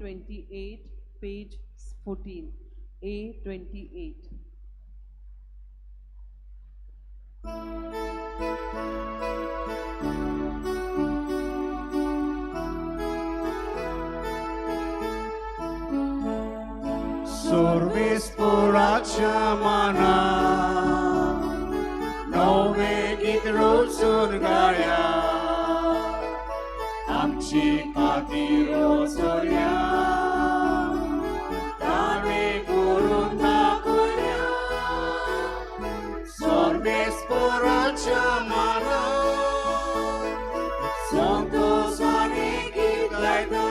A28, page 14. A28. Survis puracha mana नवे गीत रोजून गाया आमची खातीर सोर्या ताणे करून दाखोया सर्वेस्पराच्या माना संतोषाने गीत गायता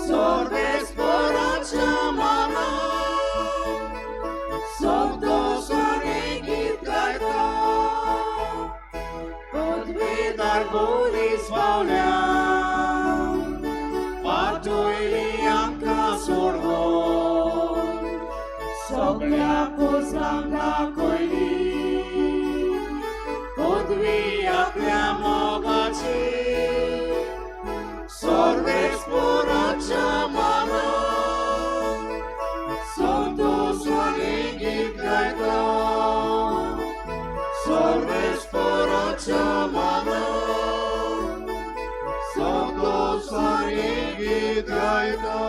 सर्वेस्पराच्या माना संतोषाने गीत गायता पदवीदार बोलीस पावल्या पाठवली आमकां सोडवून सगळ्या कोसांक दाखयली पदवी आपल्या मोगाची सर्वेस्पराच्या माना संतोषाने गीत गायता सर्वेस्पराच्या माना संतोषाने गीत गायता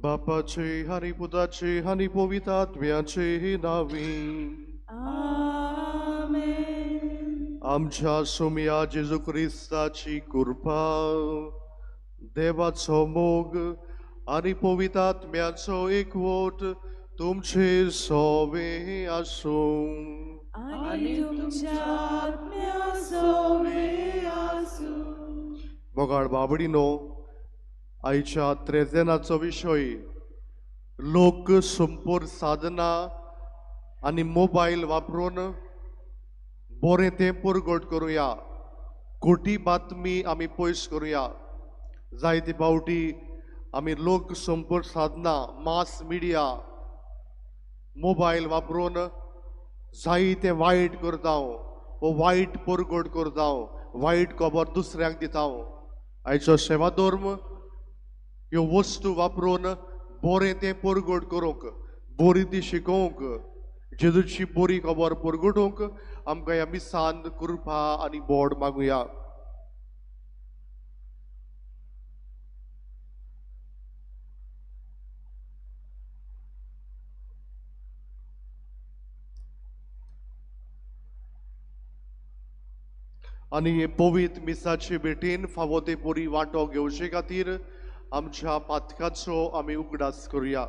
बापाचे आणि पुताचे आणि पवित्रात्म्याचे नावी Amen. आमच्या सोम्या जेजू ख्रिस्ताची कृपा देवाचो मोग आणि पवित्रात्म्याचो एकवट तुमचे सोवे आसूं आणि तुमच्या आत्म्यासोवे आसूं. मोगाळ बाबडीनो आयच्या त्रेजेनाचो विशय लोक संपूर्ण साधना आणि मोबाईल वापरून बरें तें पुरगट करुया खोटी बातमी आमी पयस करुया जायते फावटी आमी लोक संपर्क साधना मास मिडिया मोबाईल वापरून जायते वायट करता वो वायट पुरगट करता वायट खबर दुसऱ्यांक दिता आयचो सेवा धर्म ह्यो वस्तू वापरून बरें तें पुरगट करूंक बरी ती शिकोवंक जेजूची बरी खबर पुरगटूंक आमकां ह्या मिसान कृपा आनी बोड मागुया. आनी हे पवित्र मिसाचे भेटेन फावो ते बरी वांटो घेवचे खातीर आमच्या पातकाचो आमी उगडास करुया.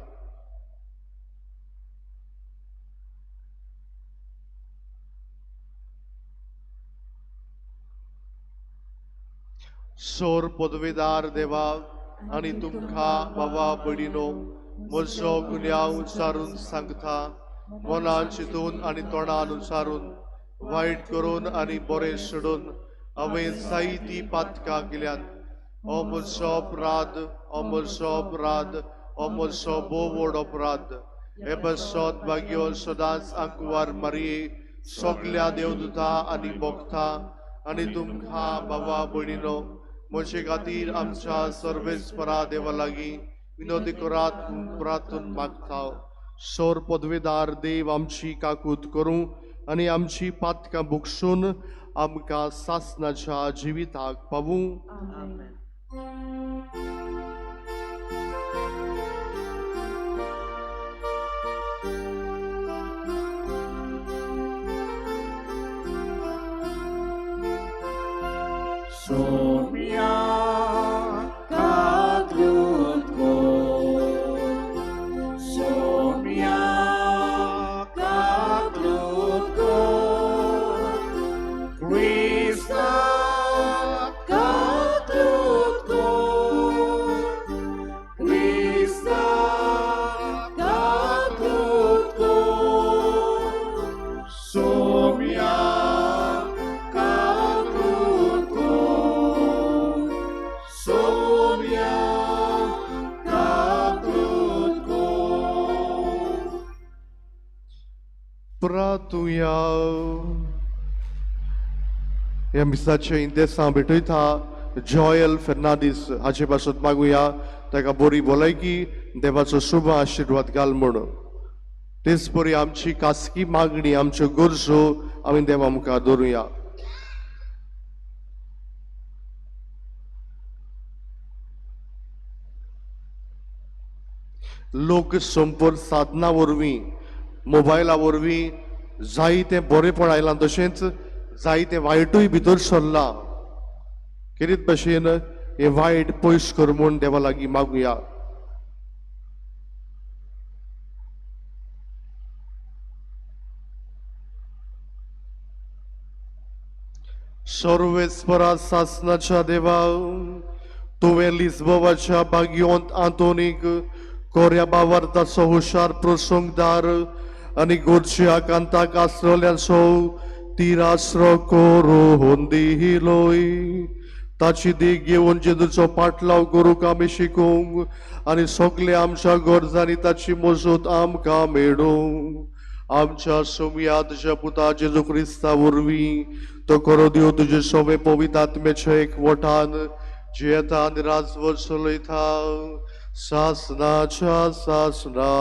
सोर पदवेदार देवा आनी तुमकां बाबा भयणीनो म्हजो गुन्यांव उच्चारून सांगता मनान चिंतून आनी तोंडान उच्चारून वायट करून आनी बरें सोडून हांवें जायतीं पातकां केल्यात. हो म्हजो अपराध हो म्हजो अपराध हो म्हजो भोव व्हड अपराध. हे बसत भाग्यो सदांच आंकुवार मारये सगल्या देवदूतां आनी भक्तां आनी तुमकां बाबा भयणीनो म्हजे खातीर आमच्या सर्वेस्परा देवा लागीं विनोदी करात प्रार्थून मागता. सोर पदवेदार देव आमची काकूत करूं आनी आमची पातकां बुगसून आमकां सासणाच्या जिविताक पावूं. Amen. Somia kaglutko Somia kaglutko Krista kaglutko Krista kaglutko Somia Pratuja ह्या मिसाचे इंदेसां भेटयता जॉयल फेर्नांडीस हाचे पासून मागुया ताका बरी भलायकी देवाचो शुभ आशीर्वाद घाल म्हणून. तेच बरी आमची खासगी मागणी आमच्यो गरजो आमी देवा मुखार दवरुया. लोक संपर्क साधना वरवीं मोबायला वरवीं जायते बरेपण आयलां तशेंच जायते वायटूय भितर सरला. कितें भशेन हे वायट पयस कर म्हूण देवा लागीं मागुया. सर्वेस्परा सासनाच्या देवा तुवें लिस्बोवाच्या बागयोंत आंतोनीक कोऱ्या बावार्ताचो हुशार प्रसंगदार आनी गोडशे आकांताक आसरोल्यांचो तिरास्रो करून दिलोय. ताची देख घेवन जेजूचो पाटलाव करूंक आमी शिकूंक आनी सगळे आमच्या गरजांनी ताची मजत आमकां मेळूंक आमच्या सोमयाच्या पुता जेजू क्रिस्ता वरवीं तो करो दिव तुजे सवे पवित्र आत्म्याच्या एकवटान जियेता आनी राजवट चलयता सासनाच्या सासना.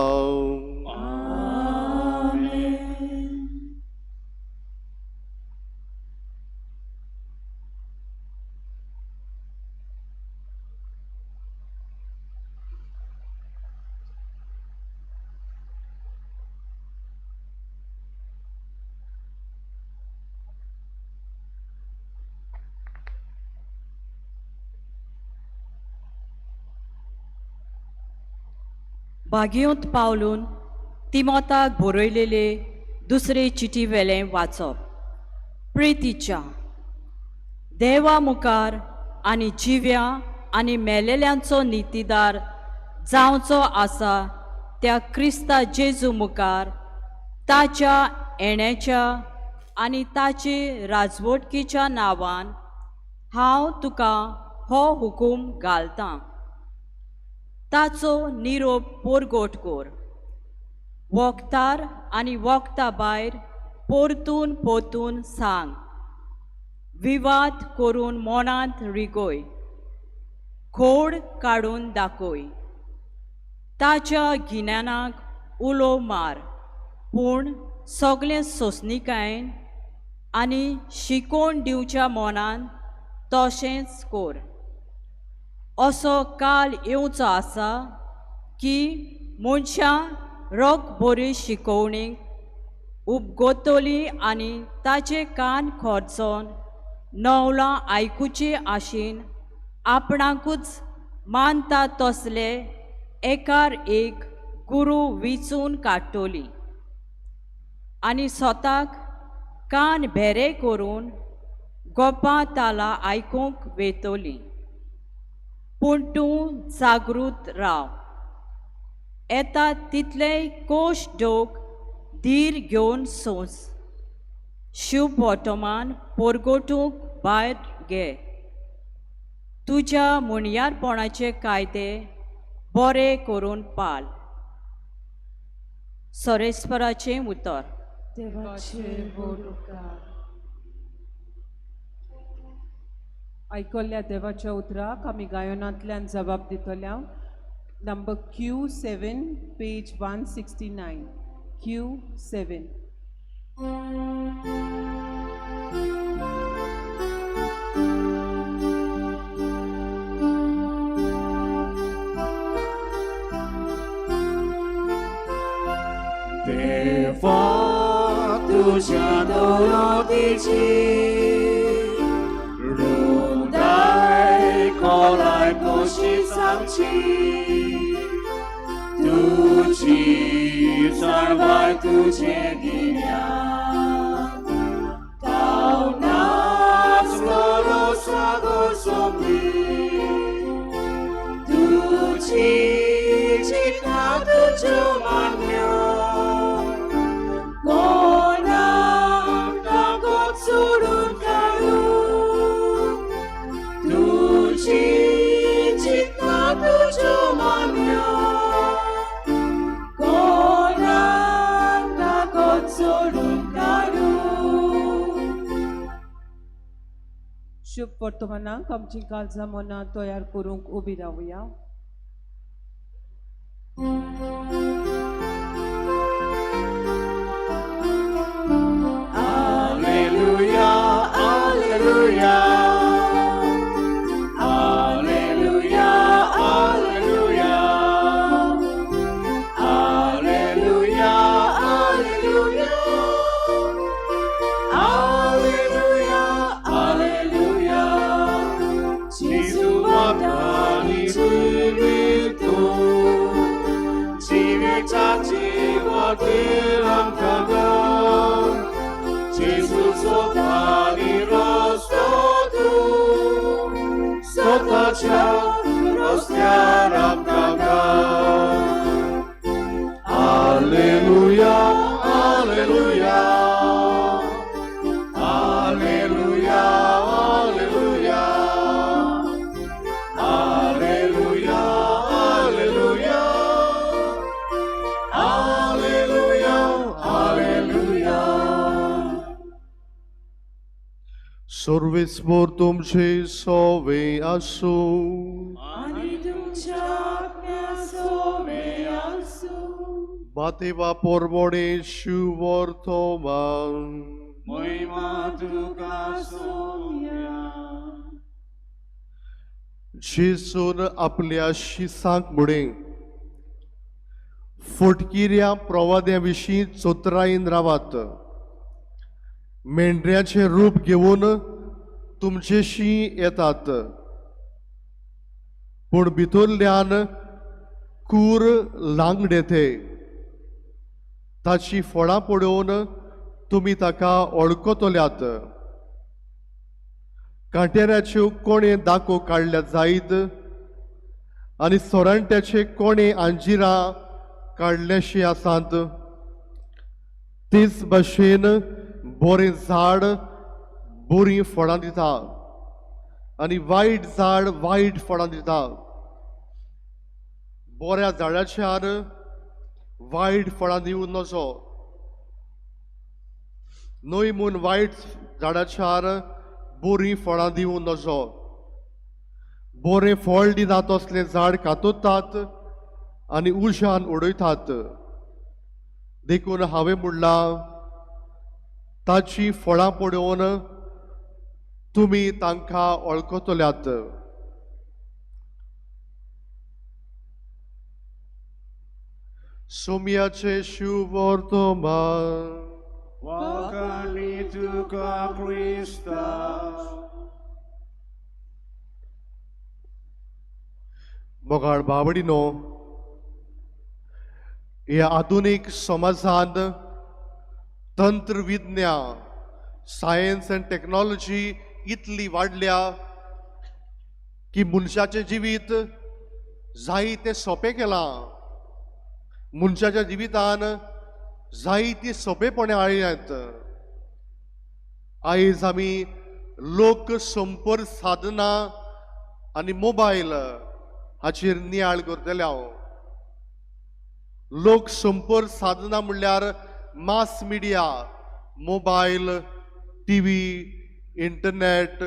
बागयोंत पावलून तिमोथाक बरयलेले दुसरे चिटी वेलें वाचप. प्रितीच्या देवा मुखार आनी जिव्या आनी मेलेल्यांचो नितीदार जावचो आसा त्या क्रिस्ता जेजू मुखार ताच्या येण्याच्या आनी ताचे राजवटकीच्या नांवान हांव तुका हो हुकूम घालतां. ताचो निरोप पोरगोट कोर. वखदार आनी वखदा भायर परतून पोतून सांग. विवाद करून मनांत रिगोय. खोड काडून दाखोय. ताच्या गिन्यानाक उलो मार पूण सगळें सोंसणीकायेन आनी शिकोवन दिवच्या मनान तशेंच कोर. असो काल येवचो आसा की मनशां रोख बरी शिकोवणेक उपगोतली आनी ताचे कान खोर्चोन नवलां आयकुची आशेन आपणाकूच मानता तसले एकार एक गुरू विचून काडटली आनी स्वताक कान भेरे करून गोपां ताला आयकूंक वेतली. पूण तूं जागृत राव. येता तितले कोश डोक धीर घेवन सोंस. शिव पोटोमान पोरगोटूंक भायर घे. तुज्या मुणयारपणाचे कायदे बरे करून पाल. सोरेस्पराचें उतर. देवाचे बोलकार. आयकल्ल्या देवाच्या उतराक आमी गायनांतल्यान जबाब दितल्या. Number Q7 page 169. Q7. देवा तुझ्या दौलतीची कोलाय कोशी सांगची तुझी चळवळ तुझे गिन्यान तावनाच करो सागो सोबी तुझी चिका तुझो मान्य कोणाक ताको सोडून काडू चित्ता तुझो मान्य कोणाक ताको सोडून शुभ वर्तमानाक आमची काळजां मनां तयार करूंक उबी रावया. Alleluia, alleluia. Alleluia, alleluia. Alleluia, alleluia. Alleluia, alleluia. Gesù 앞다니 주님도 지내 자치와 대함가가 Gesù sotani rostotu sotacia rostiaram gaga. Alleluia, alleluia. Alleluia, alleluia. Alleluia, alleluia. Alleluia, alleluia. सर्वेस्वर तुमचे सोवे असो. आणि तुमच्या आज्ञासोबे असो. Bateva pormone शुवर्तमान. Moima tuka soumya. जेसून आपल्या शिसांक मुळे फटकिऱ्या प्रवाद्याविशीं चोत्रायन रावात. मेंढऱ्याचे रूप घेऊन तुमचेशी येतात, पूण भितरल्यान कूर लांगडेते. ताची फळां पळोवन तुमी ताका वळखतल्यात. कांटेऱ्याच्यो कोणे दाखो काडल्या जायत आनी सोरांट्याचे कोणे अंजिरां काडल्याशी आसात. तेच भाशेन बरें झाड बरीं फळां दिता आनी वायट झाड वायट फळां दिता. बऱ्या झाडाच्यार वायट फळां दिवं नजो, न्हय म्हूण वायट झाडाच्यार बरीं फळां दिवं नजो. बरें फळ दिना तसलें झाड कातोतात आनी उज्यान उडयतात. देखून हांवें म्हणलां, ताची फळां पळोवन तुमी तांकां वळखतल्यात. सोम्याचे शुभ वर्तमान. Wakani tuka Krista. मोगाळ बावडीनो, ह्या आधुनीक समाजांत तंत्रविज्ञान, सायन्स अँड टेक्नॉलॉजी इतली वाडल्या की मनशाचें जिवीत जायतें सोंपें केलां. मनशाच्या जिवितान जायतीं सोंपेपणां हाडल्यात. आयज आमी लोक संपर्क साधनां आनी मोबायल हाचेर नियाळ करतले. हांव लोक संपर्क साधनां म्हणल्यार mass media, mobile, TV, internet,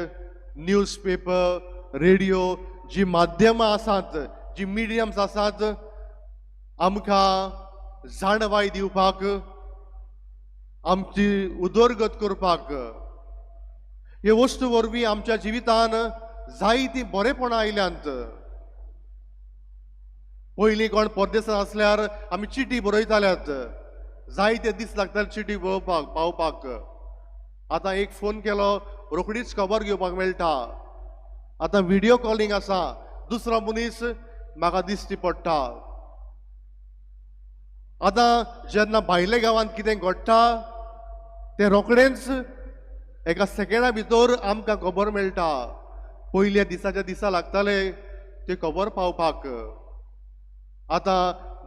newspaper, radio, जी माध्यमां आसात, जी मिडियम्स आसात, आमकां जाणवाय दिवपाक, आमची उदरगत करपाक, हे वस्तू वरवीं आमच्या जिवितान जायतीं बरेपणां आयल्यांत. पयलीं कोण परदेसांत आसल्यार आमी चिटी बरयताल्यात, जायते दीस लागताले चिटी बरोवपाक पावपाक. आतां एक फोन केलो रोखडीच खबर घेवपाक मेळटा. आतां व्हिडियो कॉलिंग आसा, दुसरो मनीस म्हाका दिश्टी पडटा. आतां जेन्ना भायल्या गांवांत कितें घडटा तें रोखडेंच एका सेकेंडा भितर आमकां खबर मेळटा. पयल्या दिसा लागताले ते खबर पावपाक. आतां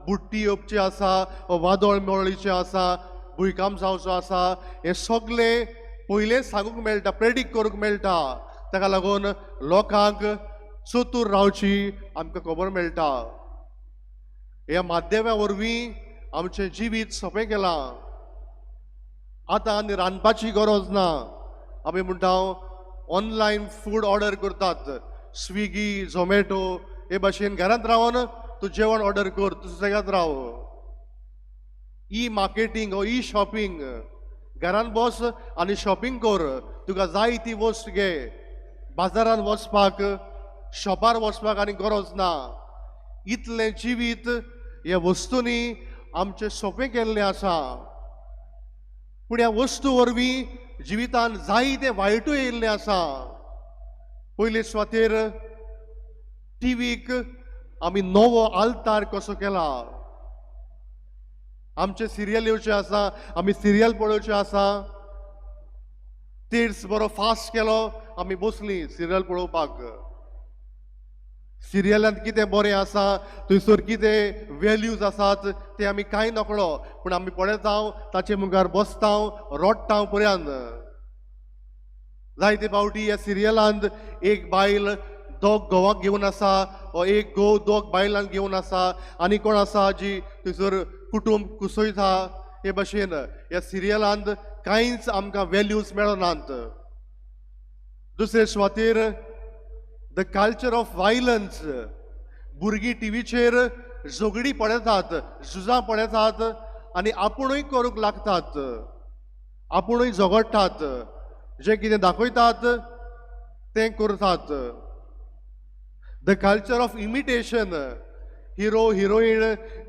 बुट्टी येवपची आसा, वादळ मेळ्ळीचें आसा, भुंयकांप जावचो आसा, हें सगळें पयलें सांगूंक मेळटा, प्रेडिक्ट करूंक मेळटा. ताका लागून लोकांक चतूर रावची आमकां खबर मेळटा. ह्या माध्यमा वरवीं आमचें जिवीत सोंपें केलां. आतां आनी रांदपाची गरज ना. आमी म्हणटा ऑनलायन फूड ऑर्डर करतात स्विगी झोमॅटो हे भाशेन घरांत रावन तूं जेवण ऑर्डर कर तूं सुसेगाद राव ई मार्केटिंग ओ ई शॉपिंग घरान बस आनी शॉपिंग कर तुका जाय ती वस्त घे बाजारान वचपाक शॉपार वचपाक आनी गरज ना इतलें जिवीत ह्या वस्तूंनी आमचें सोंपें केल्लें आसा पूण ह्या वस्तू वरवीं जिवितान जायते वायटूय येयल्लें आसा पयले सुवातेर टीव्हीक आमी नवो आल्तार कसो केला आमचे सिरियल येवचे आसा आमी सिरियल पळोवचे आसा तेर्स बरो फास्ट केलो आमी बसलीं सिरियल पळोवपाक सिरियलांत कितें बरें आसा थंयसर कितें वॅल्यूज आसात ते आमी कांय नकळो पूण आमी पळयत हांव ताचे मुखार बसता रोडटा पर्यंत जायते फावटी ह्या सिरियलांत एक बायल दोग घोवाक घेवन आसा वा एक घोव दोग बायलांक घेवन आसा आनी कोण आसा जी थंयसर कुटुंब कुसयता हे भाशेन ह्या सिरियलांत कांयच आमकां वॅल्यूज मेळनात दुसरे सुवातेर द कल्चर ऑफ वायलन्स भुरगीं टीव्हीचेर झगडी पळयतात झुजां पळयतात आनी आपुणूय करूंक लागतात आपुणूय झगडटात जे कितें दाखयतात तें करतात the culture of imitation hero heroine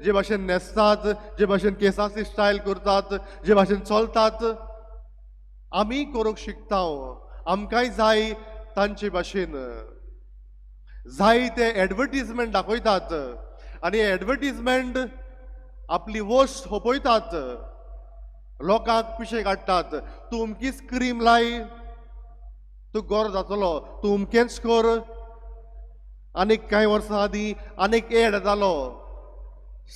जे भाशेन न्हेसतात जे भाशेन केसांची स्टायल करतात जे भाशेन चलतात आमी करूंक शिकता आमकांय जाय तांचे भाशेन जाय ते एडवर्टिजमेंट दाखयतात आनी एडवर्टिजमेंट आपली वस्त होपयतात लोकांक पिशे काडटात तूं अमकीच क्रीम लाय तूं गरो जातलो तूं अमकेंच कर आनीक कांय वर्सां आदीं आनीक एड जालो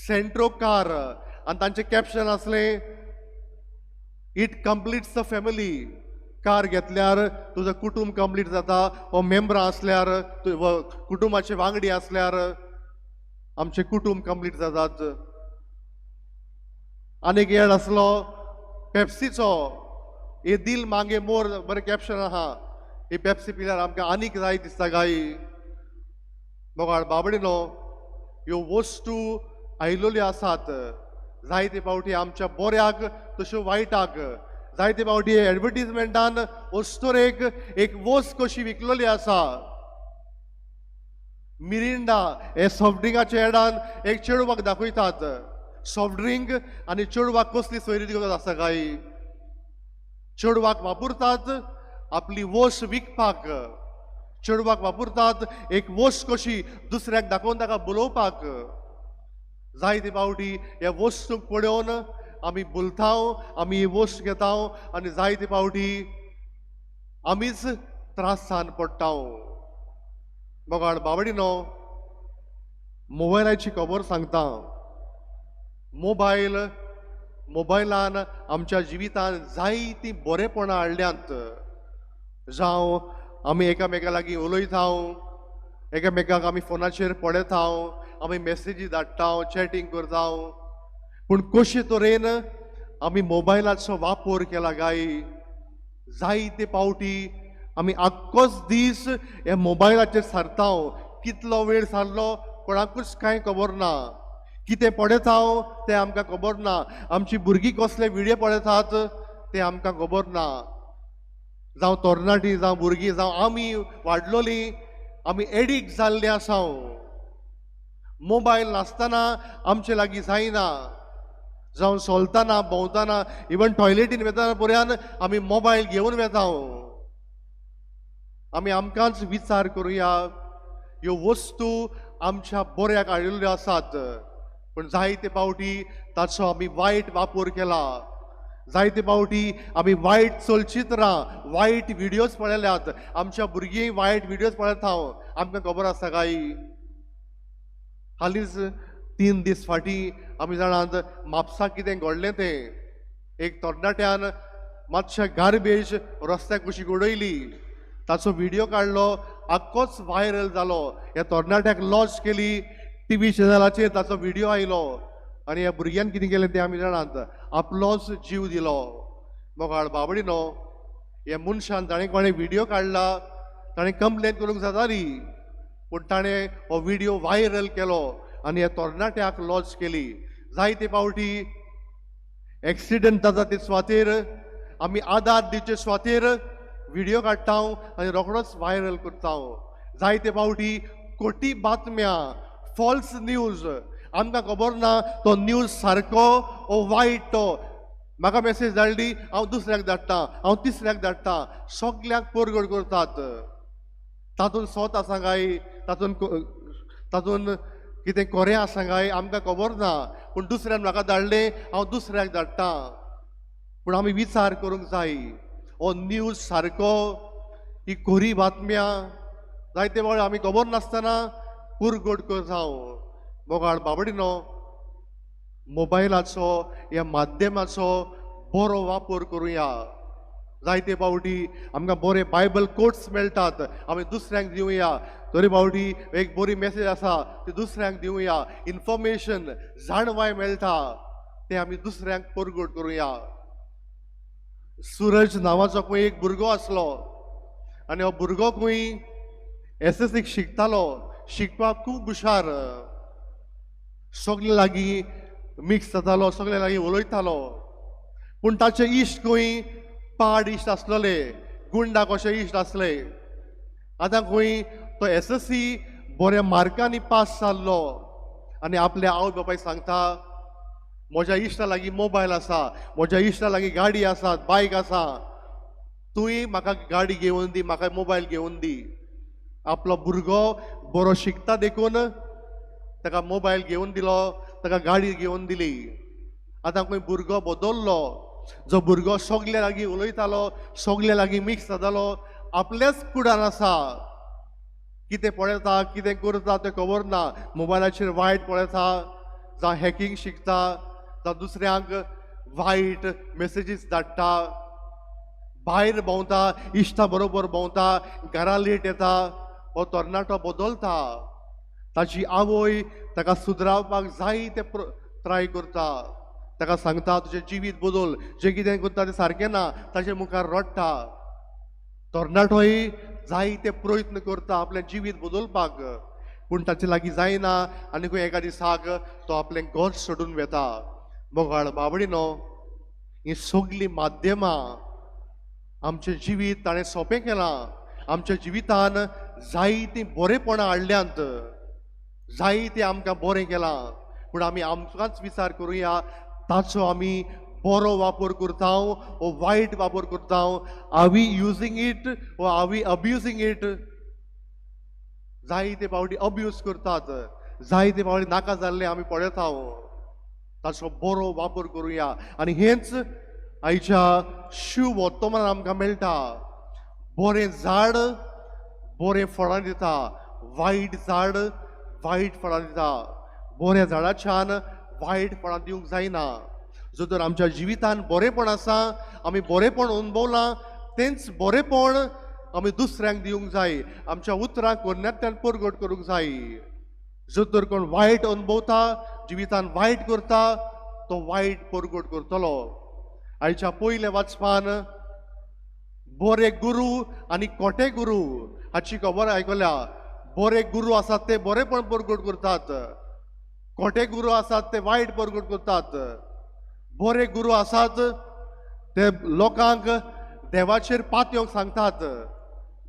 सेंट्रो कार आनी तांचें कॅप्शन आसलें it completes the family car घेतल्यार तुजो कुटुंब कंप्लीट जाता वा मेंबरां आसल्यार कुटुंबाचे वांगडी आसल्यार आमचे कुटुंब कंप्लीट जातात आनीक एड आसलो पेप्सीचो ए दिल मागे मोर बरें कॅप्शन आहा ही पेप्सी पिल्यार आमकां आनीक जाय दिसता गाय मोगाळ बाबडीनो ह्यो वस्तू आयिल्ल्यो आसात जायते फावटी आमच्या बऱ्याक तश्यो वायटाक जायते फावटी एडवर्टिजमेंटान वस्तूरेक एक वस्त कशी विकलेली आसा मिरिंडा हे सॉफ्ट ड्रिंकाच्या एडान एक चेडवाक दाखयतात सॉफ्ट ड्रिंक आनी चेडवाक कसली सोयरी दिवत आसा काय चेडवाक वापरतात आपली वस्त विकपाक चेडवाक वापरतात एक वस्त कशी दुसऱ्याक दाखोवन ताका बोलोवपाक जायते फावटी ह्या वस्तूक पळोवन आमी बोलता आमी ही वस्त घेता आनी जायते फावटी आमीच त्रासान पडटा मोगाळ बाबडीनो मोबायलाची खबर सांगता मोबायलान आमच्या जिवितान जायतीं बरेपणां हाडल्यांत जावं आमी एकामेका लागीं उलयता एकामेकाक आमी फोनाचेर पळयता आमी मेसेजी धाडटा चॅटींग करता पूण कशे तरेन आमी मोबायलाचो वापर केला गाय जायते फावटी आमी आख्खोच दीस ह्या मोबायलाचेर सारता कितलो वेळ सारलो कोणाकूच कांय खबर ना कितें पळयता तें आमकां खबर ना आमची भुरगीं कसले व्हिडियो पळयतात तें आमकां खबर ना जावं तरणाटीं जावं भुरगीं जावं आमी वाडलोलीं आमी एडिक्ट जाल्लीं आसा मोबायल नासतना आमचे लागीं जायना जावं चलतना भोंवतना इवन टॉयलेटीन वेतना पर्यान आमी मोबायल घेवन वेता आमी आमकांच विचार करुया ह्यो वस्तू आमच्या बऱ्याक हाडिल्ल्यो आसात पूण जायते फावटी ताचो आमी वायट वापर केला जायते फावटी आमी वायट चलचित्रां वायट व्हिडियोज पळयल्यात आमच्या भुरगीं वायट व्हिडियोज पळयता आमकां खबर आसा काय हालींच 3 दीस फाटीं आमी जाणात म्हापसा कितें घडलें तें एक तरणाट्यान मातशें गार्बेज रस्त्याक कशी उडयली ताचो व्हिडियो काडलो आख्खोच व्हायरल जालो ह्या तरणाट्याक लॉन्च केली टीव्ही चॅनलाचेर ताचो व्हिडियो आयलो आनी ह्या भुरग्यान कितें केलें तें आमी जाणात आपलोच जीव दिलो मोगाळ बाबडीनो हे मनशान ताणें कोणें व्हिडिओ काडला, ताणें कंप्लेन करूंक जाताली, पूण ताणें हो व्हिडिओ व्हायरल केलो आनी ह्या तरणाट्याक लॉन्च केली. जायते फावटी एक्सिडंट जाता ते सुवातेर आमी आदार दिवचे सुवातेर व्हिडिओ काडटा आनी रोखडोच व्हायरल करता. जायते फावटी खोटी बातम्या, फॉल्स न्यूज, आमकां खबर ना तो न्यूज सारको ओ वायट. तो म्हाका मेसेज धाडली, हांव दुसऱ्याक धाडटा, हांव तिसऱ्याक धाडटा, सगल्यांक परगड करतात. तातूंत सत आसा काय, तातूंत कितें खरें आसा काय आमकां खबर ना, पूण दुसऱ्यान म्हाका धाडलें, हांव दुसऱ्याक धाडटा. पूण आमी विचार करूंक जाय, हो न्यूज सारको, ही खरी बातम्या. जायते वेळ आमी खबर नासतना पुरगोट करता. मोगाळ बाबडीनो, मोबायलाचो ह्या माध्यमाचो बरो वापर करुया. जायते फावटी आमकां बरे बायबल कोट्स मेळटात, आमी दुसऱ्यांक दिवया. तरी फावटी एक बरी मेसेज आसा ती दुसऱ्यांक दिवया. इन्फॉर्मेशन जाणवाय मेळटा ते आमी दुसऱ्यांक परगट करुया. सूरज नांवाचो खंय एक भुरगो आसलो आनी हो भुरगो खंय एसएससीक शिकतालो, शिकपाक खूब हुशार, सगळे लागीं मिक्स जातालो, सगळे लागीं उलयतालो. पूण ताचे इश्ट खंय पाड इश्ट आसलेले, गुंडा कशे इश्ट आसले. आतां खंय तो एसएससी बऱ्या मार्कांनी पास जाल्लो आनी आपल्या आवय बापायक सांगता, म्हज्या इश्टा लागीं मोबायल आसा, म्हज्या इश्टा लागीं गाडी आसा, बायक आसा, तुवें म्हाका गाडी घेवन दी, म्हाका मोबायल घेवन दी. आपलो भुरगो बरो शिकता देखून ताका मोबायल घेवन दिलो, ताका गाडी घेवन दिली. आतां खंय भुरगो बदल्लो, जो भुरगो सगळे लागीं उलयतालो, सगळे लागीं मिक्स जातालो, आपल्याच कुडान आसा, कितें पळयता, कितें करता तें खबर ना. मोबायलाचेर वायट पळयता, जावं हॅकिंग शिकता, जावं दुसऱ्यांक वायट मेसेजीस धाडटा, भायर भोंवता, इश्टा बरोबर भोंवता, घरा लेट येता. हो तरणाटो बदलता. ताची आवय ताका सुदरावपाक जाय ते ट्राय करता, ताका सांगता तुजें जिवीत बदल, जें कितें करता तें सारकें ना, ताचे मुखार रडटा. तरणाटोय जाय ते प्रयत्न करता आपलें जिवीत बदलपाक, पूण ताचे लागीं जायना आनी खंय एका दिसाक तो आपलें घर सोडून वेता. मोगाळ बाबडीनो, ही सगळीं माध्यमां आमचें जिवीत ताणें सोंपें केलां. आमच्या जिवितान जायतीं बरेपणां हाडल्यांत, जायतें आमकां बरें केलां, पूण आमी आमकांच विचार करुया, ताचो आमी बरो वापर करता वो वायट वापर करता. आर वी युजींग इट वो आर वी अब्युजींग इट? जायते फावटी अब्यूज करतात, जायते फावटी नाका जाल्लें आमी पळयता. ताचो बरो वापर करुया. आनी हेंच आयच्या शुभ वर्तमान आमकां मेळटा. बरें झाड बरें फळां दिता, वायट झाड वायट फळां दिता. बऱ्या झाडाच्यान वायट फळां दिवंक जायना. जो तर आमच्या जिवितान बरेपण आसा, आमी बरेपण अनुभवलां, तेंच बरेपण आमी दुसऱ्यांक दिवंक जाय. आमच्या उतरां कोन्यांतल्यान परगट करूंक जाय. जो तर कोण वायट अनुभवता, जिवितान वायट करता, तो वायट परगट करतलो. आयच्या पयले वाचपान बरे गुरू आनी खोटे गुरू हाची खबर आयकल्या. बरे गुरू आसात ते बरेपण परगट करतात, खोटे गुरू आसात ते वायट परगट करतात. बरे गुरू आसात ते लोकांक देवाचेर पातयोंक सांगतात,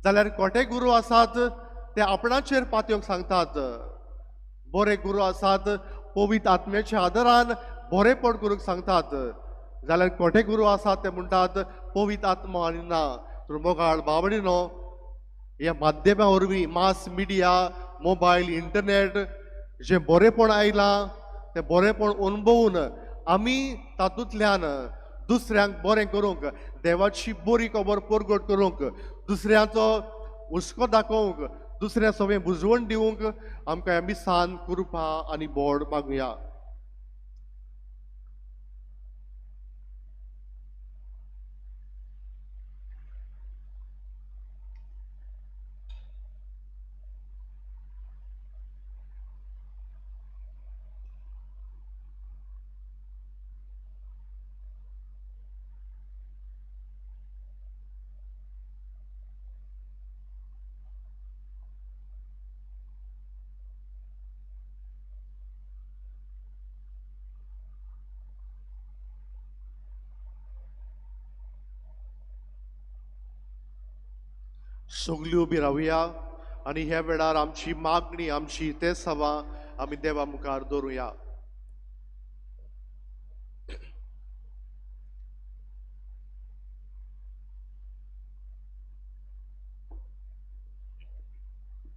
जाल्यार खोटे गुरू आसात ते आपणाचेर पातयोंक सांगतात. बरे गुरू आसात पवित्र आत्म्याच्या आदारान बरेपण करूंक सांगतात, जाल्यार खोटे गुरू आसात ते म्हणटात पवित्र आत्मा आनिना. तर मोगाळ बाबडीनो, ह्या माध्यमां वरवीं मास मिडिया, मोबायल, इंटरनेट जें बरेपण आयलां तें बरेपण अनुभवून आमी तातूंतल्यान दुसऱ्यांक बरें करूंक, देवाची बरी खबर परगट करूंक, दुसऱ्याचो हुस्को दाखोवंक, दुसऱ्या सगळें बुजवण दिवंक आमकां ह्या मिसान कृपा आनी बोड मागुया. सगळी उबी रावया आणि ह्या वेळार आमची मागणी आमची ते सवा आमी देवा मुखार दवरुया.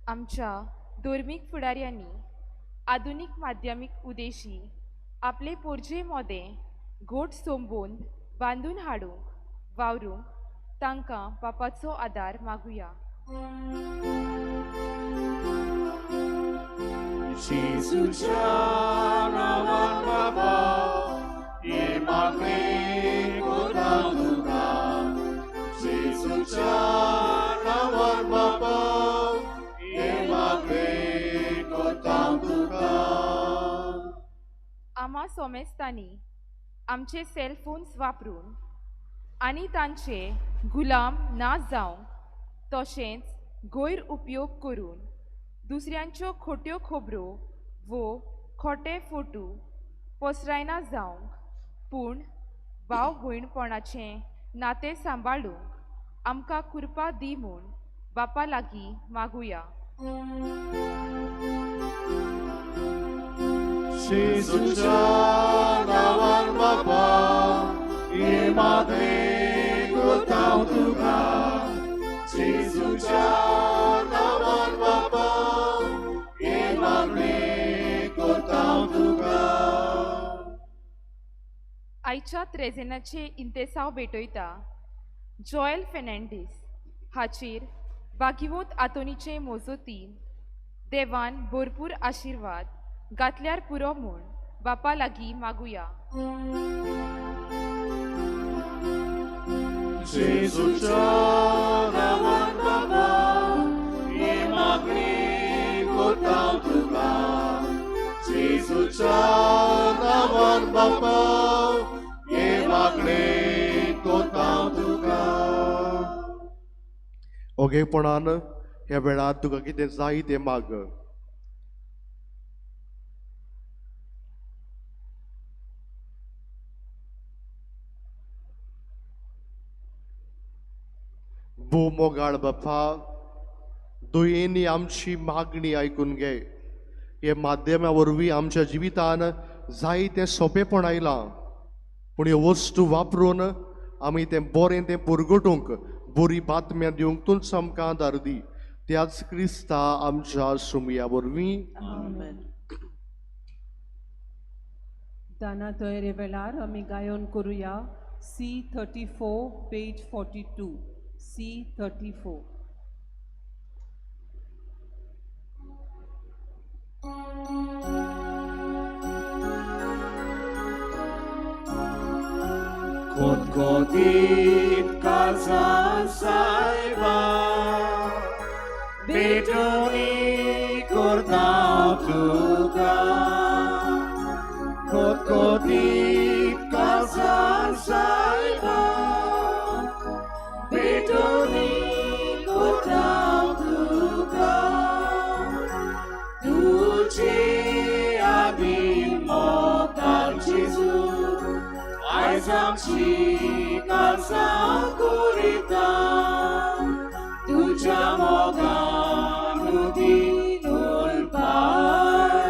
आमच्या धर्मीक फुडाऱ्यांनी आधुनिक माध्यमिक उद्देशी आपले पोरजे मोदें घोट सोंबून बांदून हाडूंक वावरूंक तांकां बापाचो आदार मागुया. जेजूच्या नांवान बाबा हे मागणे कोता तुका. जेजूच्या नांवान बाबा हे मागणे कोता तुका. आम्हा सोमेस्तांनी आमचे सेल फोन्स वापरून आनी तांचे गुलाम ना जावंक तशेंच गैर उपयोग करून दुसऱ्यांच्यो खोट्यो खबरो वो खोटे फोटो पसरायना जावंक पूण भाव भयणपणाचें नातें सांबाळूंक आमकां कृपा दी म्हूण बापा लागीं मागुया. जेजूच्या नांवान बाबा हे मागणे कोता तुका. जेजूच्या नांवान बाबा हे मागणे कोता तुका. आयच्या त्रेजेनाचे इंतेसाव भेटयता जॉयल फेर्नांडीस हाचेर बागिवोत आतोनीचे मोजोतीन देवान भरपूर आशिर्वाद घातल्यार पुरो म्हूण बापा लागीं मागुया. जेजूच्या नांवान बाबा हे मागणे कोता तुका. जेजूच्या नांवान बाबा हे मागणे कोता तुका. ओगेपणान ह्या वेळार तुका कितें जाय तें माग. भू मोगाळ बापा दोयेंनी आमची मागणी आयकून घे. हे माध्यमा वरवीं आमच्या जिवितान जाय तें सोंपेपण आयलां पूण ह्यो वस्तू वापरून आमी तें बरें तें पुरगटूंक बरी बातम्या दिवंक तूंच आमकां आदार दी. त्याच क्रिस्ता आमच्या सुमया वरवीं. दाना तोयरे वेळार आमी गायन करुया C34 page 42. C34. Kotkotit kaza saiba Betoni kortau tuga. Kotkotit kaza saiba Betoni kortau tuga. Tuci abim motal Jesus Aizamci kalsa kurita Tuja moganuti nulpai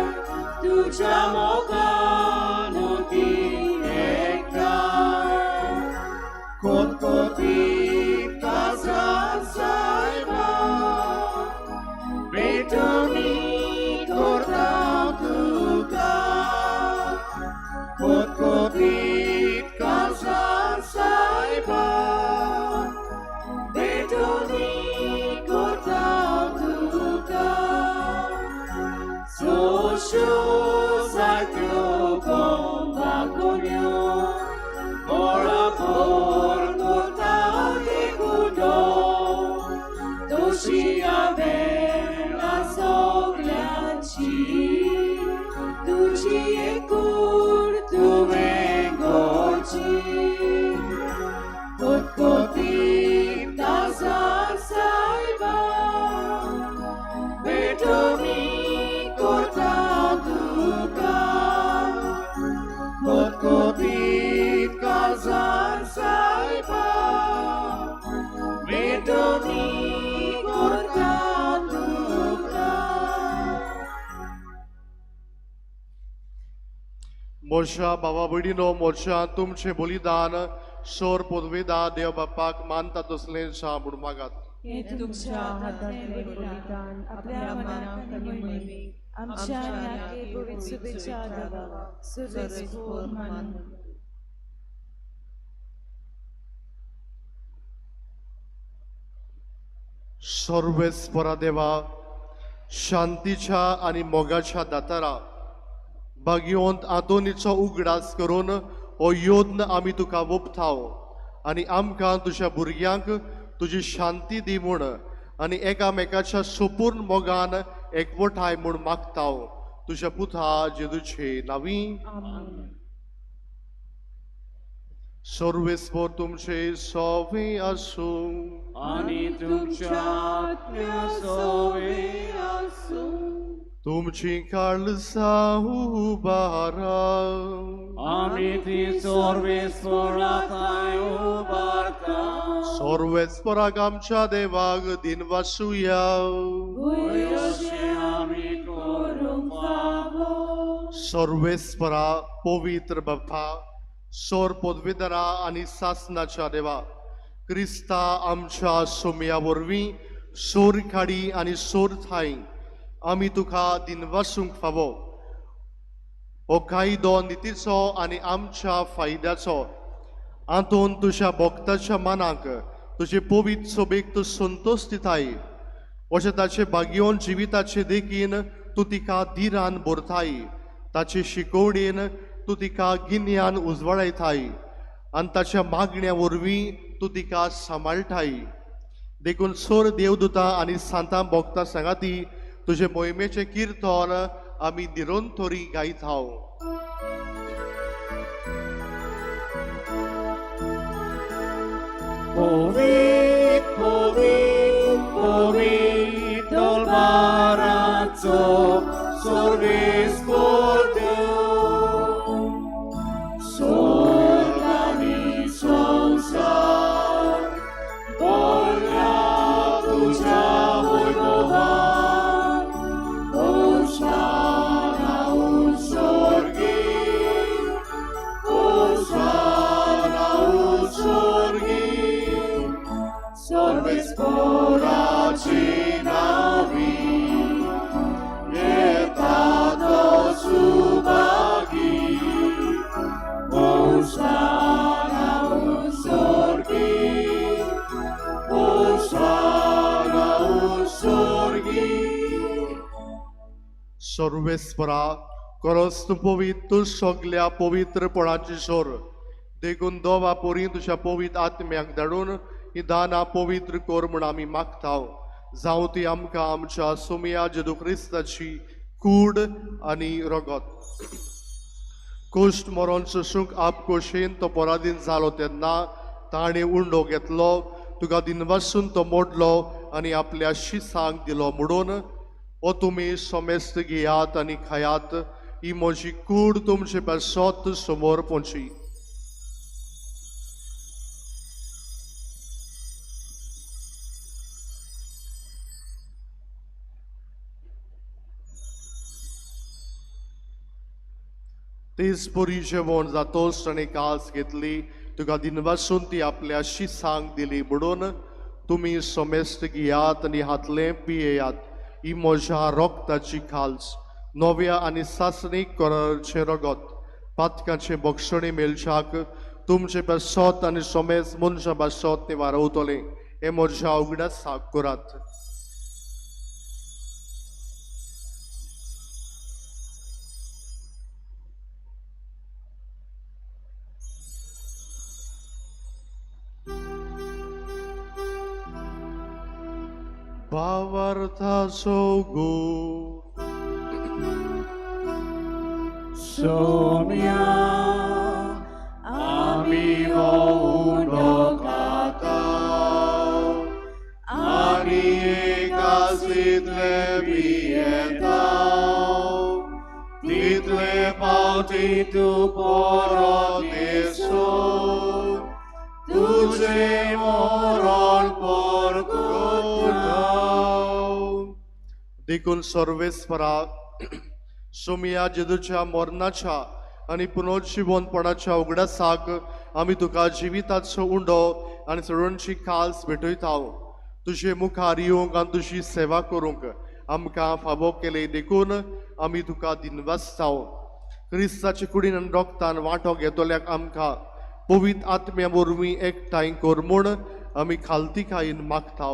Tuja moganuti ektai Kot-kotit kazan saiba Betoni kortau tuga Kot-kotit kazan saiba Betoni kortau tuga Sosyo sakyo kombakonyo Mora por kortau tekudo Doshi avera sogliaci Tuci e curtu vengoci Kot-kotit kazan saiba Betoni kortau tuga Kot-kotit kazan saiba Betoni मोर्चा भावा भयणीनो मोर्चा तुमचे बलिदान सोर पदवेदा देव बापाक मानता तसले सांभून मागात. हे तुमच्या हातातले बलिदान आपल्या मनात आणि मनी आमच्या नाके पवित्र शुभेच्छा द्यावा सुरेस्फोर मान. सर्वेस्परा देवा शांतीच्या आणि मोगाच्या दातारा भाग्यवंत आदोनीचो उगडास करून हो योद्न आमी तुका वोपताव आनी आमकां तुज्या भुरग्यांक तुजी शांती दी म्हूण आनी एकामेकाच्या संपूर्ण मोगान एकवटाय म्हूण मागताव तुज्या पुता जेजूचे नांवी. सर्वेस्पर तुमचे सोवे आसूं आणि तुमच्या आत्म्या सोवे आसूं. तुमची काळजां उबारा आमी ती सर्वेस्परांताय उबारता. सर्वेस्पराक आमच्या देवाक दिन वासुया. अशें आमी करूंक फावो. सर्वेस्परा पवित्र बाप्पा सोर पदवीधरा आनी सासनाच्या देवा क्रिस्ता आमच्या सोम्या वरवीं सोर खाडी आनी सोर थाय आमी तुका दिनवासूंक फावो. हो कायदो नितीचो आनी आमच्या फायद्याचो हातून तुज्या भक्ताच्या मनाक तुजे पवित्र सोबेक तूं संतोष दिताय. अशें ताचे भाग्यवन जिविताचे देखीन तूं तिका धीरान भरताय. ताचे शिकवणेन तूं तिका गिन्यान उजवाडायताय आनी ताच्या मागण्या वरवीं तूं तिका सांबाळटाय. देखून सोर देवदूतां आनी सांतां भक्तां सांगाती तुजे मोहिमेचे किर्तन आमी निरंतरी गायताव. पवित्र पवित्र पवित्र दरबाराचो सर्वेस्पर देव. स्वर्ग आनी संसार भरल्या तुज्या वैभवान. होशाना उत्सर्गी होशाना उत्सर्गी सर्वेस्पराची नावी येतात सुभागी. होशाना उत्सर्गी होशाना उत्सर्गी. सर्वेस्परा खरोच तूं पवित्र तूं सगल्या पवित्रपणाची सोर. देखून दोवा पोरी तुज्या पवित्र आत्म्याक धाडून ही दाना पवित्र कोर म्हूण आमी मागताव. जावं ती आमकां आमच्या सोम्या जेजू क्रिस्ताची कूड आनी रगत. कोश्ट मरण सुसूंक आपकोशेन तो पराधीन जालो तेन्ना ताणें उंडो घेतलो तुका दिनवासून तो मोडलो आनी आपल्या शिसांक दिलो म्हणून ओ तुमी सोमेस्त घेयात आनी खायात. ही म्हजी कूड तुमचे पासत समोर पोंची. तेच पोरी जेवण जातोच ताणें कास घेतली तुका दिनवासून ती आपल्या शिसांक दिली म्हणून तुमी सोमेस्त घेयात आनी हातले पियेयात. ही म्हज्या रोगताची खालस नव्या आनी सासणीक करारचे रगत पातकाचे भक्षणे मेलशाक तुमचे पासत आनी सोमेज मनशा पासत निवारवतले. हे म्हज्या उगडास साक करात. भावार्थाचो गूढ सोम्या आमी हो उंडो खाताव आनी एकासीतले पियेताव. तितले पावटी तूं परत येसो तुझे मरण देखून सर्वेस्परा सोम्या जेजूच्या मरणाच्या आनी पुनर्जिवनपणाच्या उगडासाक आमी तुका जिविताचो उंडो आनी सडणची काल्स भेटयता तुजे मुखार येवंक आनी तुजी सेवा करूंक आमकां फावो केले देखून आमी तुका दिनवासता क्रिस्ताचे कुडीन आनी रोगतान वांटो घेतल्याक आमकां पवित्र आत्म्या वरवीं एकठांय कर म्हूण आमी खालतीकायेन मागता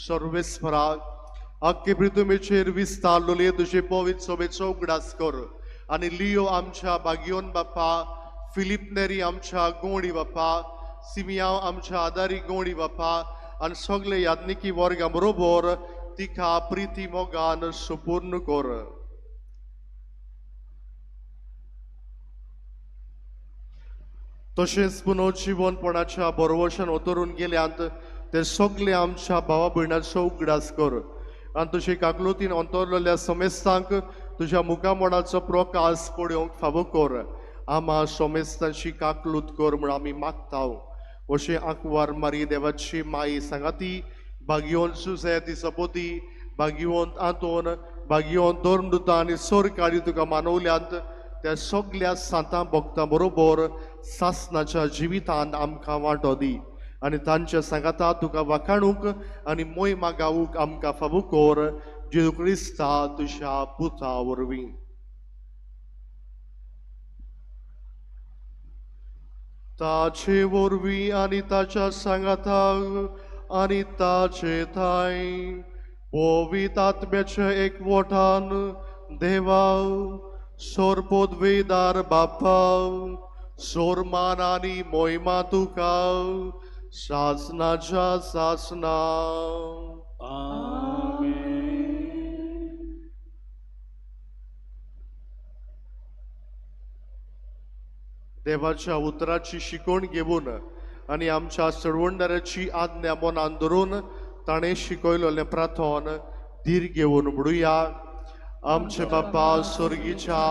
सर्वेस्पराक आख्खे पृथ्वीचेर विस्तारलोले तुजे पवित्र सोबेचो उगडास कर आनी लियो आमच्या बागियोन बापा फिलिप नेरी आमच्या गोंडी बापा सिमियांव आमच्या आदारी गोंडी बापा आनी सगळे याज्ञिकी वर्गा बरोबर तिका प्रिती मोगान सुपूर्ण कर तशेंच पुनर्जिवनपणाच्या बरोवशान उतरून गेल्यांत ते सगळे आमच्या भावा भयणाचो उगडास कर आनी तुजे काकलुतीन अंतरलेल्या समेस्तांक तुज्या मुखामोडाचो प्रकाश पळोवंक फावो कर आमा समेस्तांची काकलूत कर म्हूण आमी मागता अशें आंकवार मारी देवाची माई सांगाती भागियोन सुजे ती सपोती भागियोन आंतोन भागियोन धर्मदुतां आनी सोर काडी तुका मानवल्यांत त्या सगळ्या सांतां भक्तां बरोबर सासणाच्या जिवितांत आमकां वांटो दी आनी तांच्या सांगाता तुका वाखाणूक आनी मोहिमा गावूंक आमकां फावो कर जेजू क्रिस्ता तुज्या पुता वरवीं ताचे वरवीं आनी ताच्या सांगाताक आनी ताचे थंय पवित्र आत्म्याच्या एकवटान देवा सोर पदवेदार बापा सोर मान आनी मोहिमा तुका शासनाच्या शासना देवाच्या उतराची शिकवण घेवन आनी आमच्या सडवंडाराची आज्ञा मनान धरून ताणें शिकयलोलें प्रार्थन धीर घेवन म्हणुया आमचे बापा स्वर्गीच्या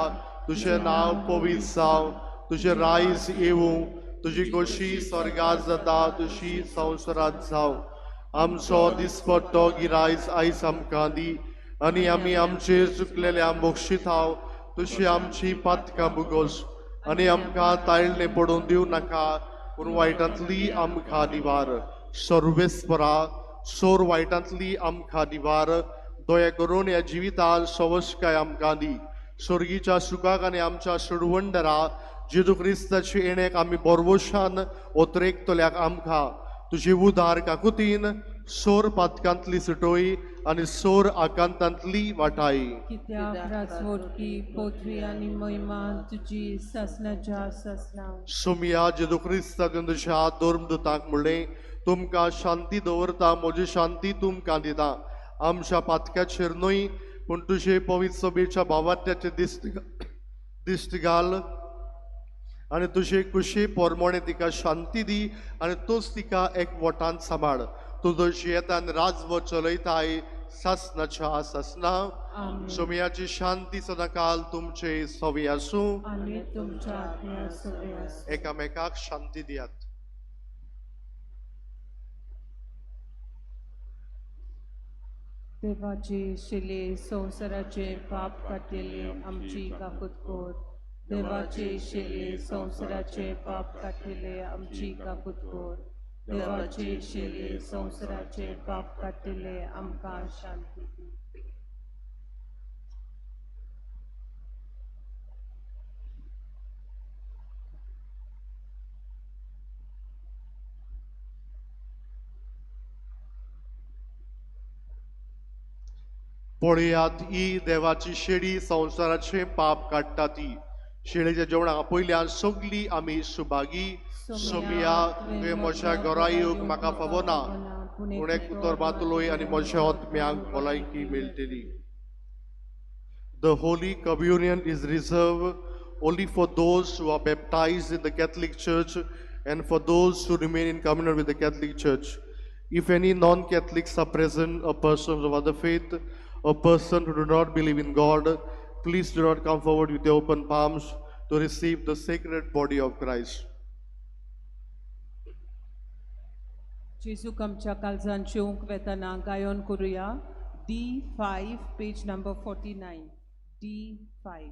तुझें नांव पवित्र जावं तुझें रायज येवूं तुजी कशी स्वर्गांत जाता तुजी संवसारांत जावं आमचो दिसपट्टो गिरायज आयज आमकां दी आनी आमी आमचेर चुकलेल्या मोक्षिता तुजी आमची पातकां बुगोस आनी आमकां ताळणे पडून दिवं नाका पूण वायटांतली आमकां निवार सर्वेस्परा सोर वायटांतली आमकां निवार दया करून ह्या जिवितांत सवस्काय आमकां दी स्वर्गीच्या सुखाक आनी आमच्या सडवंडरा जेजू क्रिस्ताचे येण्याक आमी बरवशान ओतरेकतल्याक आमकां तुजी उदार काकुतीन सोर पातकांतली सुटोय आनी सोर आकांतांतली वाटाय कित्याक राजवटकी पृथ्वी आनी महिमा तुजी सासनाच्या सासना सोमिया जेजू क्रिस्तान तुज्या धर्मदुतांक म्हणलें तुमकां शांती दवरता म्हजी शांती तुमकां दिता आमच्या पातक्याचेर न्हय पूण तुजे पवित्र सभेच्या भावात्याचे दिश्ट घाल आनी तुजे कुशी पोरमोणे तिका शांती दी आनी तूच तिका एकवटान सांबाळ तुजो शेतान राजवट चलयताय सासनाच्या सासना सोमयाची शांती सदांकाल तुमचे सवी आसूं आनी तुमच्या आत्म्या सवे आसूं एकामेकाक शांती दियात देवाचे शिले संवसाराचे पाप काटिले आमची काकूत कोर देवाचे शिले संवसाराचे पाप काटिले आमची काकूत कोर देवाचे शिले संवसाराचे पाप काटिले आमकां शांती दी. पळयात ही देवाची शेळी संवसाराचे पाप काडटा ती शेळीच्या जेवणाक पयल्यान सगळी आमी सुभागी सोमिया तुवें म्हज्या घरा येवंक म्हाका फावो ना पूण एक उतर मातलोय आनी म्हज्या आत्म्याक भलायकी मेळटली. The Holy Communion is reserved only for those who are baptized in the Catholic Church and for those who remain in communion with the Catholic Church. If any non-Catholics are present, or persons of other faith, or person who do not believe in God, please do not come forward with your open palms to receive the sacred body of Christ. जेजूक आमच्या काळजान जेवंक वेताना गायन करुया D5 page number 49 D5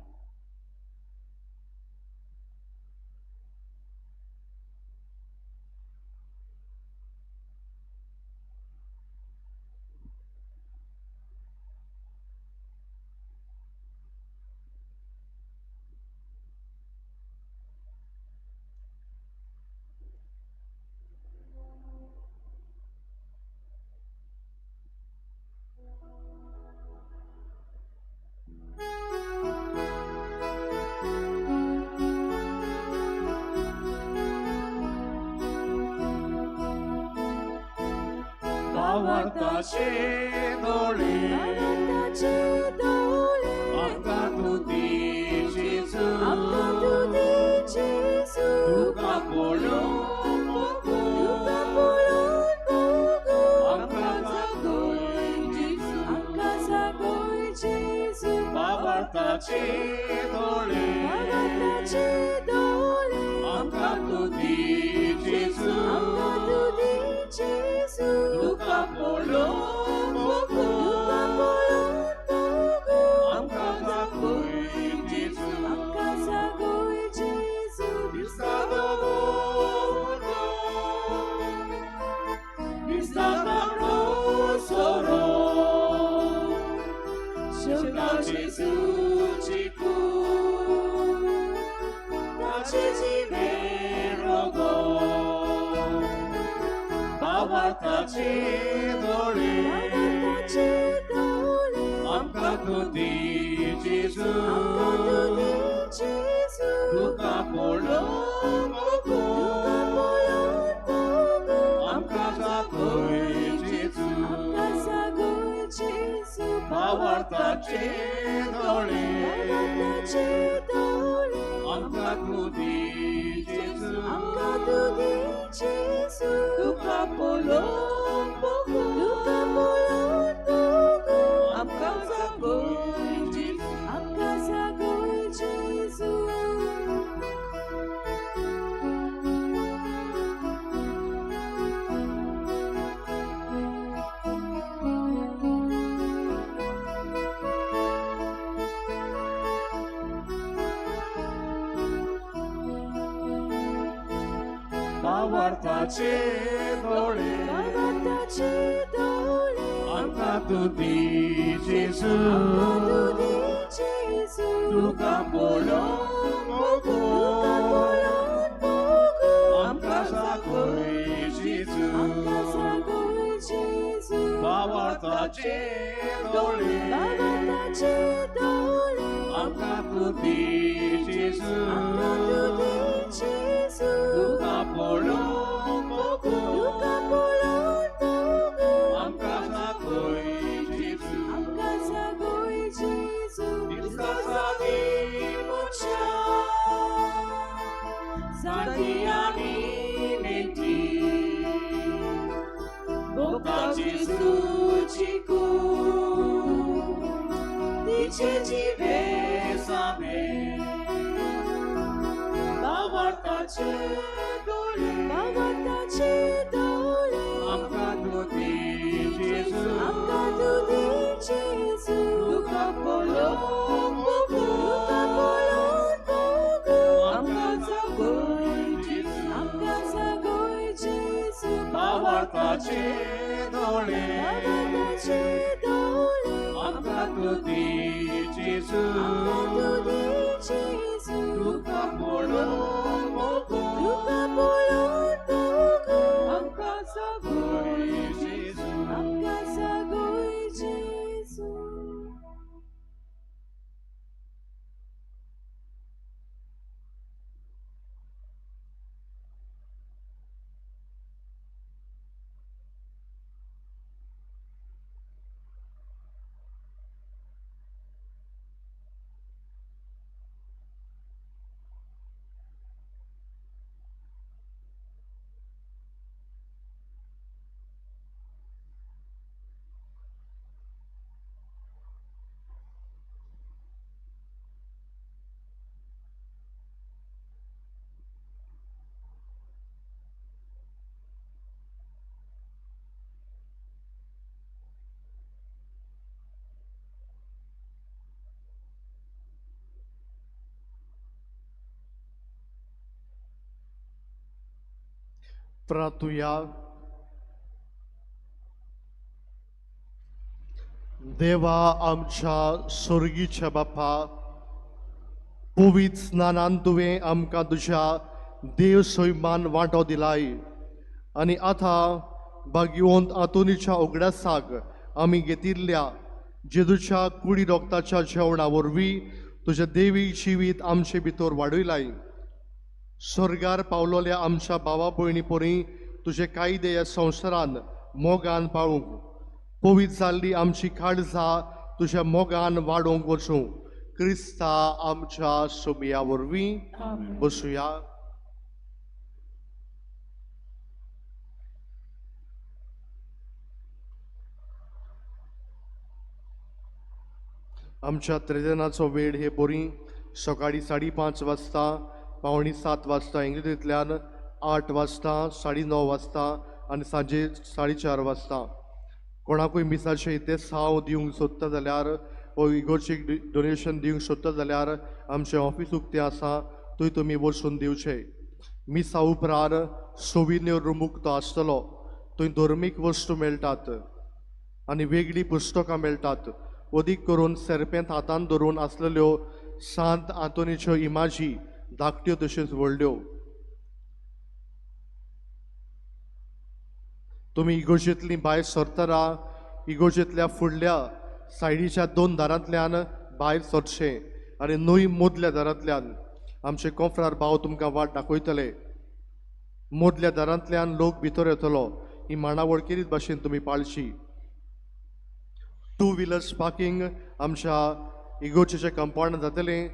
भावार्थाचे दोळे भावार्थाचे दोळे आमकां तूं दी जेजू आमकां तूं दी जेजू तुका पळोवन तुका पळोवन बघू आमकां जागोय जेजू आमकां जागोय जेजू भावार्थाचे दोळे भावार्थाचे दोळे आमकां तूं दी जेजू आमकां तूं दी जेजू तुका पळोवन तुका पळोवन बघू आमकां जागोय जेजू आमकां जागोय जेजू दिसता दोनो दिसता सोरो शेवटा जेजूची कूड ताचे जिवे रोगो भावार्थाचे दोळे भावार्थाचे दोळे आमकां तूं दी जेजू आमकां तूं दी जेजू तुका पळोवन तुका पळोवन बघू आमकां जागोय जेजू आमकां जागोय जेजू भावार्थाचे दोळे भावार्थाचे दोळे आमकां तूं दी जेजू आमकां तूं दी जेजू तुका पळोवन तुका पळोवन बघू आमकां जागोय जेजू आमकां जागोय जेजू भावार्थाचे दोळे भावार्थाचे दोळे आमकां तूं दी जेजू आमकां तूं दी जेजू तुका पळोवन तुका पळोवन बघू आमकां जागोय जेजू आमकां जागोय जेजू भावार्थाचे दोळे भावार्थाचे दोळे आमकां तूं दी जेजू आमकां तूं दी जेजू तुका पळोवन तुका पळोवन बघू आमकां जागोय जेजू आमकां जागोय जेजू दिसता जागी मोच्या जागी आनी नेटी भोगता जेजूची कूड तिचे जिवे सामे भावार्थाचे दोळे भावार्थाचे दोळे आमकां तूं दी जेजू आमकां तूं दी जेजू तुका पळोवन तुका पळोवन बघू आमकां जागोय जेजू आमकां जागोय जेजू भावार्थाचे दोळे भावार्थाचे दोळे आमकां तूं दी जेजू आमकां तूं दी जेजू तुका पळोवन तुका पळोवन बघू आमकां जागोय जेजू आमकां जागोय जेजू प्रार्थूया. देवा आमच्या स्वर्गीच्या बापा, पवित्र स्नानान तुवें आमकां तुज्या देव सैमान वांटो दिलाय आनी आतां भाग्यवंत आतोनीच्या उगडासाक आमी घेतिल्ल्या जेजूच्या कुडी रोगताच्या जेवणा वरवीं तुजें देवी जिवीत आमचे भितर वाडयलाय. स्वर्गार पावलोल्या आमच्या भावा भयणी परी तुजे कायदे ह्या संवसारान मोगान पाळूंक पवित जाल्ली आमची काळजां तुज्या मोगान वाडोवंक वचूं क्रिस्ता आमच्या सोबया वरवीं बसुया. आमच्या त्रेजनाचो वेळ हे बरी सकाळी 5:30 वाजता, पावणी 7 वाजता इंग्लिशींतल्यान, 8 वाजता, 9:30 वाजता आनी सांजे 4:30 वाजता. कोणाकूय मिसाचे इथे साव दिवंक सोदता जाल्यार वो इगोर्जीक डोनेशन दिवंक सोदता जाल्यार आमचें ऑफिस उक्तें आसा, थंय तुमी वचून दिवचें. मिसा उपरांत सोविन्योर रूम उक्तो आसतलो, थंय धर्मीक वस्तू मेळटात आनी वेगळीं पुस्तकां मेळटात. अदीक करून सेरपेंत हातान धरून आसलेल्यो सांत आंतोनीच्यो इमाजी धाकट्यो तश्योच व्हडल्यो. तुमी इगोर्जेंतलीं भायर सरतना इगोर्जेंतल्या फुडल्या सायडीच्या 2 दारांतल्यान भायर सरचें आनी न्हय मदल्या दारांतल्यान. आमचे कोंफरार भाव तुमकां वाट दाखयतले. मदल्या दारांतल्यान लोक भितर येतलो. ही मांडावळ केरीत भाशेन तुमी पाळची. 2 व्हिलर्स पार्किंग आमच्या इगोर्जेच्या कंपाउंडान जातलें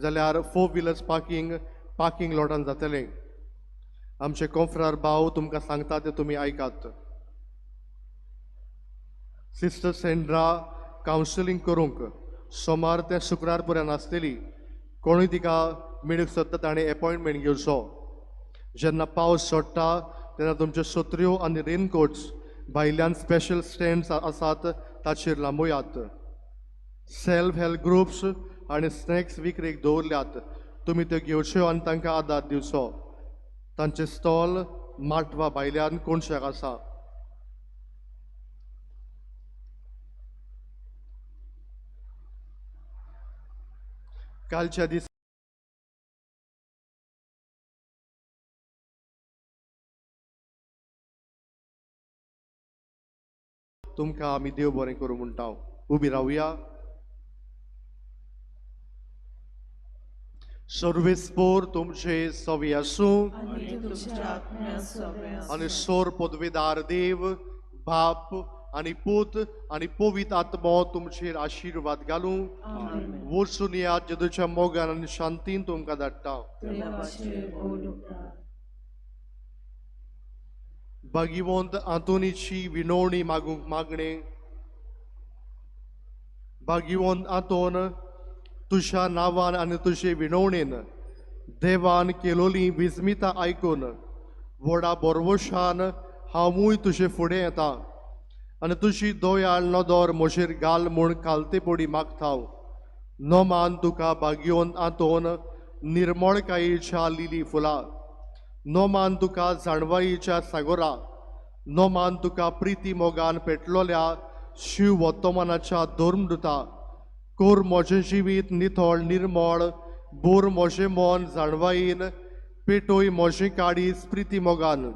जाल्यार 4 व्हिलर्स पार्किंग लॉटान जातलें. आमचे कोंफरार भाव तुमकां सांगता ते तुमी आयकात. सिस्टर सेंड्रा कावन्सिलींग करूंक सोमार ते शुक्रार पर्यंत आसतली. कोणूय तिका मेळूंक सोदता ताणें अपॉयंटमेंट घेवचो. जेन्ना पावस चडटा तेन्ना तुमच्यो सत्र्यो आनी रेनकोट्स भायल्यान स्पेशल स्टँड्स आसात ताचेर लांबयात. सेल्फ हेल्प ग्रुप्स आनी स्नॅक्स विक्रेक दवरल्यात. तुमी त्यो घेवच्यो आनी तांकां आदार दिवचो. तांचे स्टॉल माटवा भायल्यान कोणशाक आसा. कालच्या दीस तुमकां आमी देव बरें करूं म्हणटा. उबी रावया. सर्वेस्पोर तुमचे सवे आसूं आनी तुमच्या आत्म्या सवे आसूं. आनी सोर पदवेदार देव बाप आनी पूत आनी पवित्र आत्मो तुमचेर आशिर्वाद घालूं. आमेन. वचून या जेजूच्या मोगान आनी शांतीन तुमकां धाडटा. देवाचे बोल उपकार. भागिवंत आंतोनीची विनवणी मागूंक मागणें. भागिवंत आंतोन, तुज्या नांवान आनी तुजे विनवणेन देवान केलोली विस्मितां आयकून व्हडा बोरवोशान हांवूय तुजे फुडें येता आनी तुजी दोयाळ नदर म्हजेर घाल म्हूण खालतेपडी मागता. नोमान तुका भागिवंत आंतोन निर्मळकायेच्या लिली फुलां. नोमान तुका जाणवायेच्या सागोरा. नोमान तुका प्रिती मोगान पेटलोल्या शिव वर्तमानाच्या धर्मदुता. कोर म्हजें जिवीत नितळ निर्मळ. बोर म्हजें मन जाणवायेन. पेटोय म्हजें काळीज प्रिती मोगान.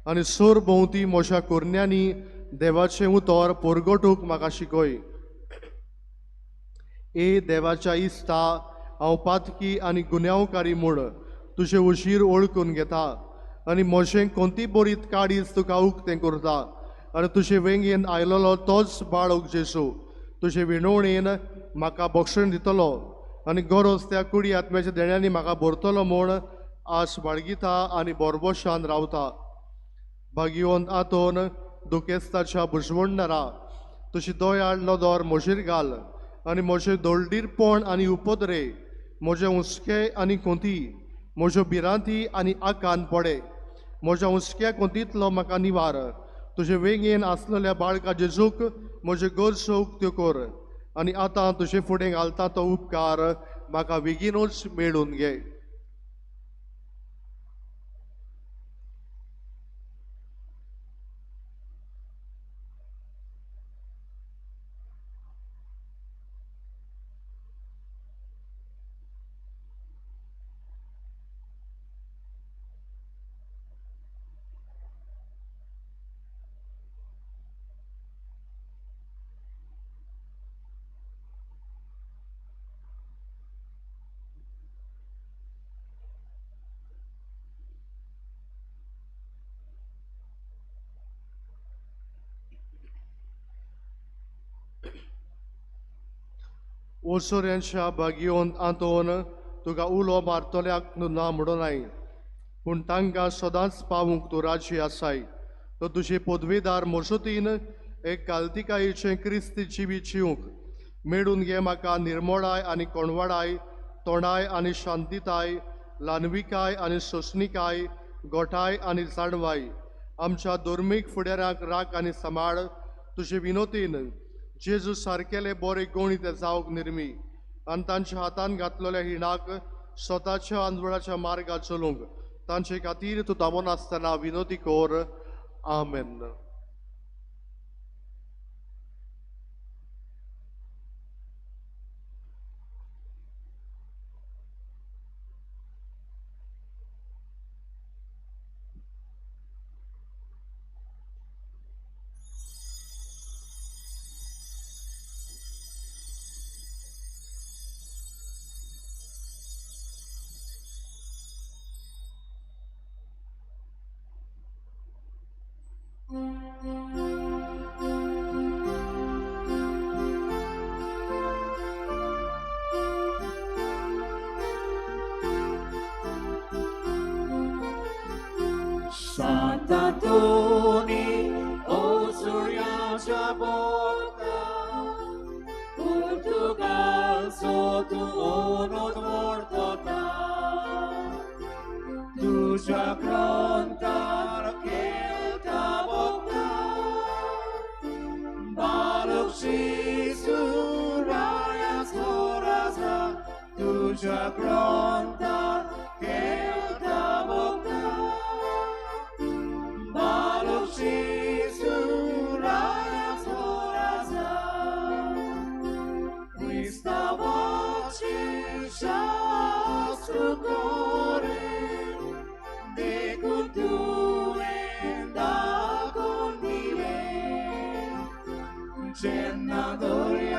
आनी सोर भोंवती म्हज्या कुरण्यांनी देवाचें उतर परगटूंक म्हाका शिकय. ए देवाच्या इश्टा, हांव पातकी आनी गुन्यांवकारी म्हूण तुजे उशीर ओळखून घेता आनी म्हजें कोणती बरीत काळीज तुका उक्तें करता. आनी तुजे वेंगेन आयलोलो तोच बाळक जेजू तुजे विनवणेन म्हाका भक्षण दितलो आनी गरज त्या कुडी आत्म्याच्या देण्यांनी म्हाका भरतलो म्हूण आस बाळगिता आनी बोरबोशान रावता. भागिवंत आंतोन दुखेस्ताच्या बुजवणदारा, तुजी दोयाळ नदर म्हजेर घाल आनी म्हजें दोळडीरपण आनी उपद्रे, म्हजें हुस्कें आनी कोंती, म्हज्यो भिरांती आनी आकान पडे. म्हज्या हुस्क्या कोंतींतलो म्हाका निवार. तुजे वेंगेन आसलेल्या बाळका जेजूक म्हज्यो गरजो उक्त्यो कर आनी आतां तुजे फुडें घालता तो उपकार म्हाका बेगीनूच मेळून घे. ओसोऱ्यांच्या बागयोंत आंतोवन तुका उलो मारतल्याक ना म्हणूनाय पूण तांकां सदांच पावूंक तूं राजी आसाय. तो तुजे पदवेदार मजतीन एक काल्तिकायेचें क्रिस्त जिवीत जिवंक मेळून घे म्हाका निर्मळाय आनी कोणवाडाय, तोणाय आनी शांतीताय, ल्हानविकाय आनी सोंसणीकाय, गोठाय आनी जाणवाय. आमच्या धर्मीक फुडाऱ्यांक राख आनी सांबाळ तुजे विनोतीन जेजू सारकेले बरे गूण ते जावंक निर्मी आनी तांच्या हातान घातलेल्या हिणाक स्वताच्या आंदोळनाच्या मार्गात चलूंक तांचे खातीर तूं ताबो नासतना विनोती कोर. आमेन. Santa Toni, o suryaच्या बोका, Portugal sotu onot mortota, tuja krontar kelta boka, balok shisuraya soraza, tuja krontar kelta boka. Gennadore